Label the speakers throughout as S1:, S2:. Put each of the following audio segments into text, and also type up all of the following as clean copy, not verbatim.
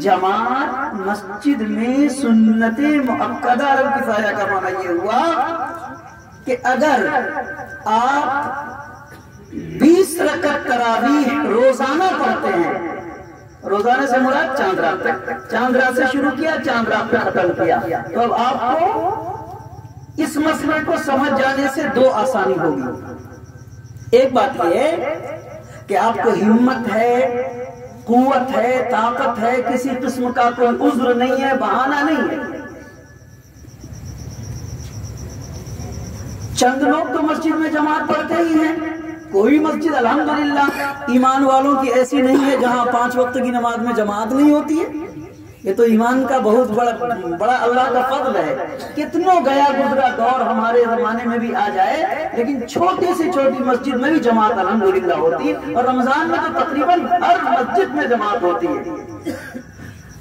S1: जमात मस्जिद में सुन्नत मुअक्कदा अल किफाया का माना ये हुआ कि अगर आप 20 रकअत तरावीह रोजाना पढ़ते हैं, रोजाना से मुराद चांद रात तक, चांद रात से शुरू किया, चांद रात पे खत्म किया, तो अब आपको इस मसले को समझ जाने से दो आसानी होगी। एक बात यह कि आपको हिम्मत है, कुव्वत है, ताकत है, किसी किस्म का कोई उज्र नहीं है, बहाना नहीं है। चंद लोग तो मस्जिद में जमात पढ़ते ही हैं, कोई मस्जिद अल्हम्दुलिल्लाह ईमान वालों की ऐसी नहीं है जहां 5 वक्त की नमाज में जमात नहीं होती है। ये तो ईमान का बहुत बड़ा अल्लाह का फضل है। कितनों गया गुजरा दौर हमारे जमाने में भी आ जाए, लेकिन छोटी से छोटी मस्जिद में भी जमात अल्हम्दुलिल्लाह होती है, और रमजान में तो तकरीबन हर मस्जिद में जमात होती है।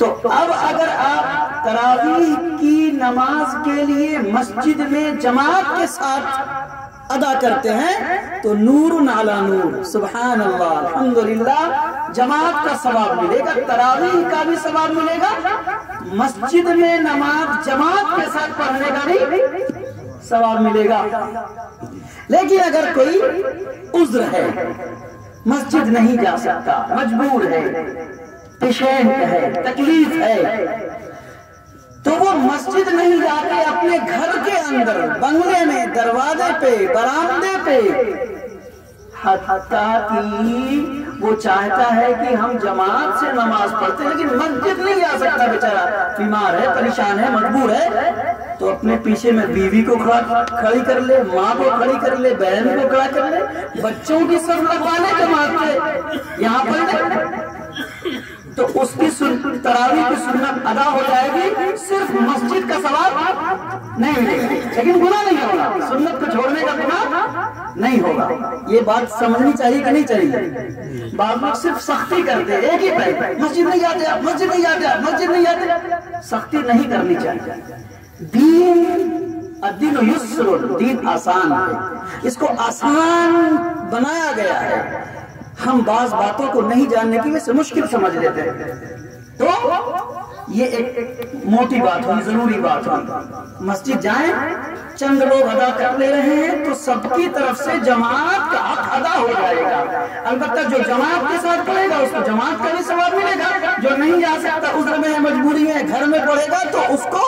S1: तो अब अगर आप तरावीह की नमाज के लिए मस्जिद में जमात के साथ अदा करते हैं तो नूरुन अला नूर, सुभान अल्लाह, अल्हम्दुलिल्लाह, जमात का सवाब मिलेगा, तरावीह का भी सवाब मिलेगा, मस्जिद में नमाज जमात के साथ पढ़ने का भी सवाब मिलेगा। लेकिन अगर कोई उज्र है, मस्जिद नहीं जा सकता, मजबूर है, पेशेंट है, तकलीफ है, तो वो मस्जिद नहीं जाके अपने घर के अंदर, बंगले में, दरवाजे पे, बरामदे पे, हत्ता कि वो चाहता है कि हम जमात से नमाज पढ़ते, लेकिन मस्जिद नहीं जा सकता, बेचारा बीमार है, परेशान है, मजबूर है, तो अपने पीछे में बीवी को खड़ी कर ले, माँ को खड़ी कर ले, बहन को खड़ा कर ले, बच्चों की सब लगवा ले जमात से, यहाँ पर तो उसकी तरावीह की सुन्नत अदा हो जाएगी, सिर्फ मस्जिद का सवाब नहीं मिलेगा, लेकिन गुनाह नहीं होगा, सुन्नत को छोड़ने का गुनाह नहीं होगा। ये बात समझनी चाहिए कि नहीं चाहिए? बाद लोग सिर्फ सख्ती करते हैं, एक ही पैर, मस्जिद नहीं जाते, मस्जिद नहीं जाते, मस्जिद नहीं जाते, सख्ती नहीं करनी चाहिए। दीन युस्र, दीन आसान है, इसको आसान बनाया गया है। हम बाज बातों को नहीं जानने की वजह से मुश्किल समझ लेते हैं, तो ये एक मोटी बात हुई, जरूरी बात हुई। मस्जिद जाएं, चंद लोग अदा कर ले रहे हैं तो सबकी तरफ से जमात का हक अदा हो जाएगा। अलबत्ता जो जमात के साथ पढ़ेगा उसको जमात का भी सवाब मिलेगा, जो नहीं जा सकता, उज्र में है, मजबूरी में, घर में पढ़ेगा, तो उसको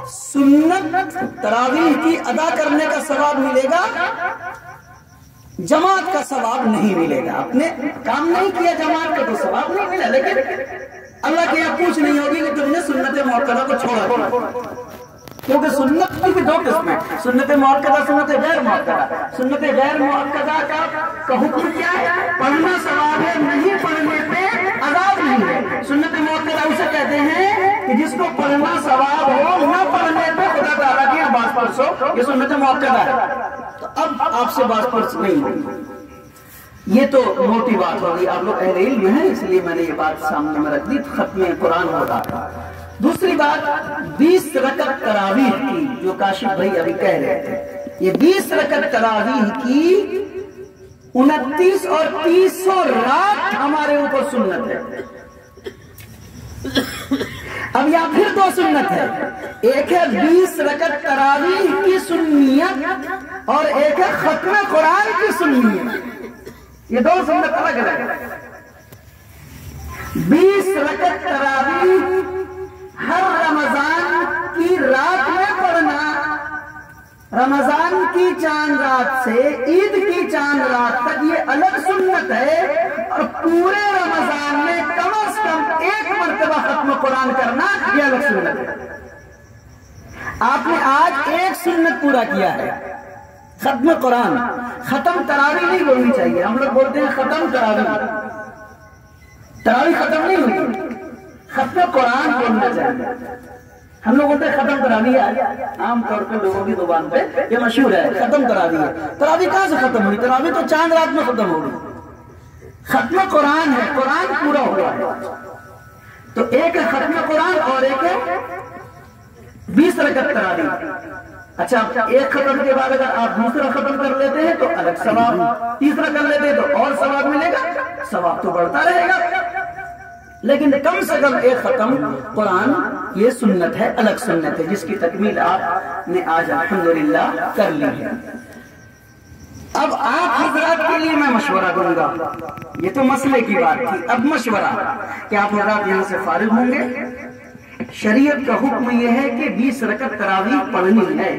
S1: सुन्नत तरावीह की अदा करने का सवाब मिलेगा, जमात का सवाब नहीं मिलेगा। अपने काम नहीं किया जमात का तो सवाब नहीं मिला, लेकिन अल्लाह के यहाँ पूछ नहीं होगी कि तुमने सुन्नत मुअक्कदा को छोड़ा, क्योंकि सुन्नत की भी दो किस्में, सुन्नत मुअक्कदा, सुन्नत गैर मुअक्कदा। सुन्नत गैर मुअक्कदा का हुक्म क्या है? पढ़ना सवाब है, नहीं पढ़ने पे अज़ाब नहीं है। सुन्नत मुअक्कदा उसे कहते हैं कि जिसको पढ़ना सवाब हो, न पढ़ने पे खुदा ताला की बात परसो, ये सुन्नत मुअक्कदा है। तो अब आपसे बात परस नहीं होगी। ये तो मोटी बात होगी, आप लोग अहले इल्म हैं इसलिए मैंने ये बात सामने में रख दी, खत्म कुरान हो रहा था। दूसरी बात, 20 रकअत तरावीह की, जो काशिफ भाई अभी कह रहे थे, ये 20 रकअत तरावीह की 29 और 300 रात हमारे ऊपर सुन्नत है। अब यहाँ फिर दो सुन्नत है, एक है 20 रकअत तरावीह की सुन्नियत और एक है खत्म कुरान की सुन्नियत। ये दो सुन्नत अलग अलग है। 20 रकअत तरावीह हर रमजान की रात में पढ़ना, रमजान की चांद रात से ईद की चांद रात तक ये अलग सुन्नत है, और पूरे रमजान में कम से कम एक मरतबा खत्म कुरान करना ये अलग सुन्नत है। आपने आज एक सुन्नत पूरा किया है, खत्म कुरान। खत्म तरावी नहीं बोलनी चाहिए, हम लोग बोलते हैं खत्म तरावी, तरावी खत्म नहीं हुई, खत्म कुरान बोलना चाहिए। हम लोग बोलते हैं खत्म तरावी है, आमतौर पर लोगों की जुबान पे ये मशहूर है, खत्म तरावी है। तरावी कहां से खत्म हुई? तरावी तो चांद रात में खत्म होगी। खत्म कुरान है, कुरान पूरा हुआ है। तो एक है खत्म कुरान और एक है 20 रकअत तरावी। अच्छा, एक खत्म के बाद अगर आप दूसरा खत्म कर लेते हैं तो अलग सवाब, तीसरा कर लेते हैं तो और सवाब मिलेगा, सवाब तो बढ़ता रहेगा। لیکن کم سے کم ایک ختم قرآن یہ سنت ہے، الگ سنت ہے، جس کی تکمیل آپ نے آج الحمدللہ کر لی ہے۔ اب آپ حضرات کے لیے میں مشورہ دوں گا، یہ تو مسئلے کی بات تھی، اب مشورہ کہ آپ حضرات یہاں سے فارغ ہوں گے، شریعت کا حکم یہ ہے کہ 20 رکعت تراویح پڑھنی ہے،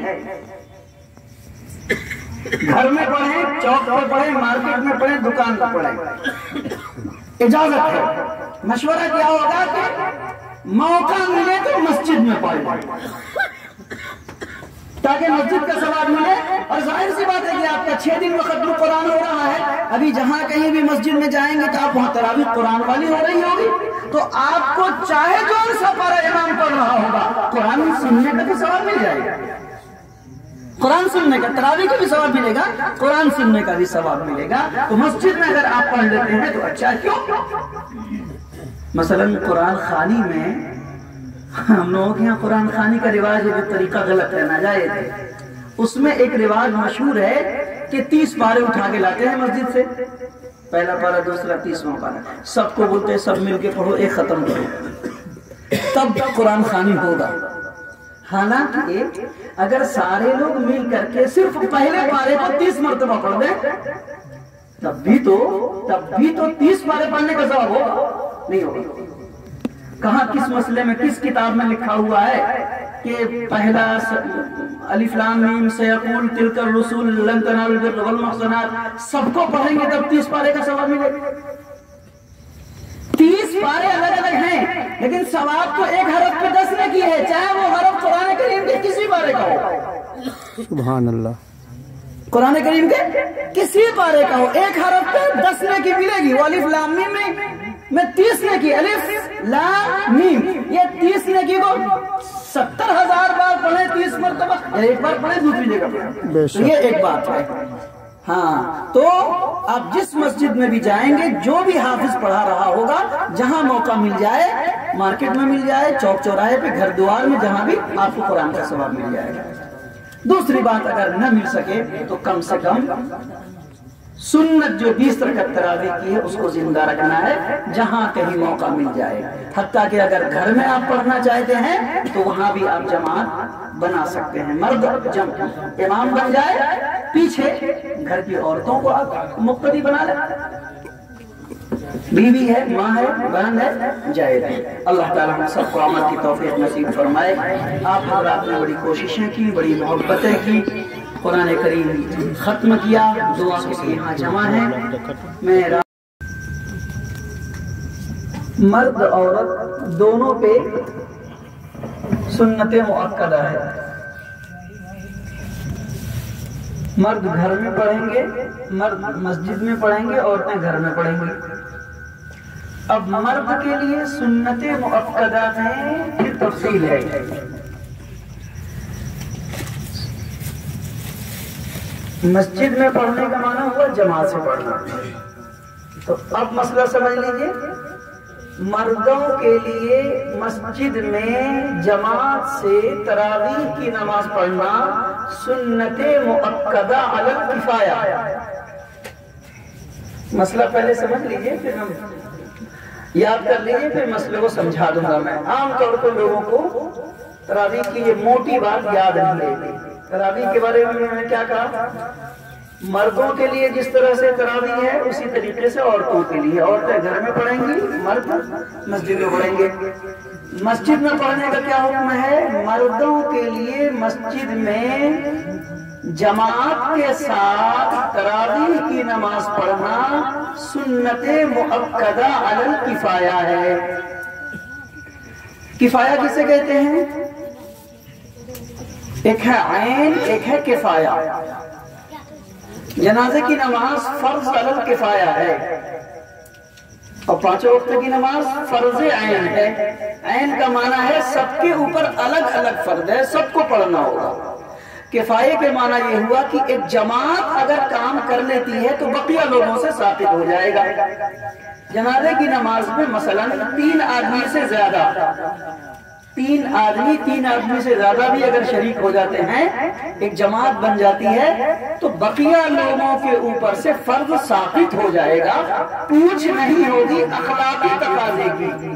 S1: گھر میں پڑھیں، چوک پہ پڑھیں، مارکیٹ میں پڑھیں، دکان پہ پڑھیں، اجازت ہے۔ مشورہ کیا ہوگا کہ موقع ملے تو مسجد میں پڑھیں تاکہ مسجد کا ثواب ملے، اور ظاہر سی بات ہے کہ آپ کا 6 دن میں ختم قرآن ہو رہا ہے، ابھی جہاں کہیں بھی مسجد میں جائیں گے تو آپ وہاں تراویح قرآن والی ہو رہی ہوگی، تو آپ کو چاہے جو سا پارا امام پڑھ رہا ہوگا قرآن سننے کا بھی ثواب مل جائے گا، قرآن سننے کا، تراویح کا بھی ثواب ملے گا، قرآن سننے کا بھی ثواب ملے گا۔ تو مسجد میں اگر آپ پڑھ لیتے ہیں تو اچھا، کیوں؟ مثلا قرآن خوانی میں ہم لوگوں کے یہاں قرآن خوانی کا رواج ہے، جو طریقہ غلط ہے، ناجائز ہے، اس میں ایک رواج مشہور ہے کہ 30 پارے اٹھا کے لاتے ہیں مسجد سے، پہلا پارا، دوسرا، تیسواں پارا، سب کو بولتے ہیں سب مل کے پڑھو، ایک ختم کرو، تب قرآن خوانی ہوگا۔ حالانکہ اگر سارے لوگ مل کر کے صرف پہلے پارے کو 30 مرتبہ پڑھ دیں تب بھی تو 30 پارے پڑھنے کا ثواب ہوگا، نہیں ہوگا۔ کہاں کس مسئلے میں کس کتاب میں لکھا ہوا ہے کہ پہلا الف لام میم سیقول تلک الرسول لن تنالوا البر والمحصنات سب کو پڑھیں گے تب 30 پارے کا ثواب ملے گا؟ 30 پارے الگ الگ ہیں لیکن ثواب تو ایک حرف پہ 10 نے کی ہے، چاہے وہ حرف قرآن کریم کے کسی پارے کا ہو،
S2: سبحان اللہ،
S1: قرآن کریم کے کسی پارے کا ہو، ایک حرف پہ 10 نے کی ملے گی۔ وہ الف لام میم میں 30 نے کی، الف لام میم، یہ 30 نے کی کو 70,000 بار پڑھیں 30 مرتبہ، ایک بار پڑھیں دوسری جگہ پڑھیں، تو یہ ایک بات ہے۔ ہاں، تو آپ جس مسجد میں بھی جائیں گے، جو بھی حافظ پڑھا رہا ہوگا، جہاں موقع مل جائے، مارکیٹ میں مل جائے، چوک چوراہے پہ، گھر دوار میں، جہاں بھی آپ کو قرآن کا ثواب مل جائے گا۔ دوسری بات، اگر نہ مل سکے تو کم سے کم سنت جو 20 رکعت تراویح کی ہے اس کو زندہ رکھنا ہے، جہاں کہیں موقع مل جائے، حتیٰ کہ اگر گھر میں آپ پڑھنا چاہتے ہیں تو وہاں بھی آپ جماعت بنا سکتے ہیں، مرد امام بن جائے، پیچھے گھر کی عورتوں کو آپ مقتدی بنا لیں، بیوی ہے، ماں ہے، بہن ہے، جائز ہے۔ اللہ تعالیٰ ہم سب کو عمل کی توفیق نصیب فرمائے۔ آپ حضرات نے بڑی کوششیں کی، بڑی محبتیں کی، قرآن کریم ختم کیا، دعا کے لیے یہاں جمع ہیں۔ میں مرد عورت دونوں پہ سنت مؤکدہ ہے، مرد گھر میں پڑھیں گے، مرد مسجد میں پڑھیں گے، عورتیں گھر میں پڑھیں گی۔ اب مرد کے لیے سنت مؤکدہ میں پھر تفصیل ہے، مسجد میں پڑھنے کا معنی ہوا جماعت سے پڑھنا، تو اب مسئلہ سمجھ لیجئے، مردوں کے لیے مسجد میں جماعت سے تراویح کی نماز پڑھنا سنت مؤکدہ علی الکفایہ۔ مسئلہ پہلے سمجھ لیجئے، پھر ہم یاد کر لیجئے، پھر مسئلے کو سمجھا دوں گا میں۔ عام طور پر لوگوں کو تراویح کی یہ موٹی بات یاد نہیں رہتی۔ تراویح کے بارے میں میں نے کیا کہا؟ مردوں کے لیے جس طرح سے تراویح ہے اسی طریقے سے عورتوں کے لیے، عورتیں گھر میں پڑھیں گی، مرد مسجد میں پڑھیں گے۔ مسجد میں پڑھنے کا کیا حکم ہے؟ مردوں کے لیے مسجد میں جماعت کے ساتھ تراویح کی نماز پڑھنا سنت مؤکدہ علی الکفایہ ہے۔ کفایہ کسے کہتے ہیں؟ ایک ہے عین، ایک ہے کفایہ۔ جنازے کی نماز فرض علی الکفایہ ہے اور 5 وقت کی نماز فرض عین ہے۔ عین کا معنی ہے سب کے اوپر الگ الگ فرض ہے، سب کو پڑھنا ہوگا۔ کفایہ کے معنی یہ ہوا کہ ایک جماعت اگر کام کر لیتی ہے تو بقیہ لوگوں سے ثابت ہو جائے گا۔ جنازے کی نماز میں مثلا 3 آدمی سے زیادہ تین آدمی سے زیادہ بھی اگر شریک ہو جاتے ہیں، ایک جماعت بن جاتی ہے، تو بقیہ لوگوں کے اوپر سے فرض ثابت ہو جائے گا، پوچھ نہیں ہوگی اخلاقی تقاضے کی۔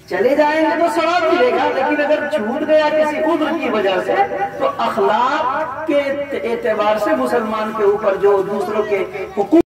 S1: چلے جائیں گے تو ثواب ملے گا، لیکن اگر چھوٹ گیا کسی عذر کی وجہ سے تو اخلاق کے اعتبار سے مسلمان کے اوپر جو دوسروں کے حقوق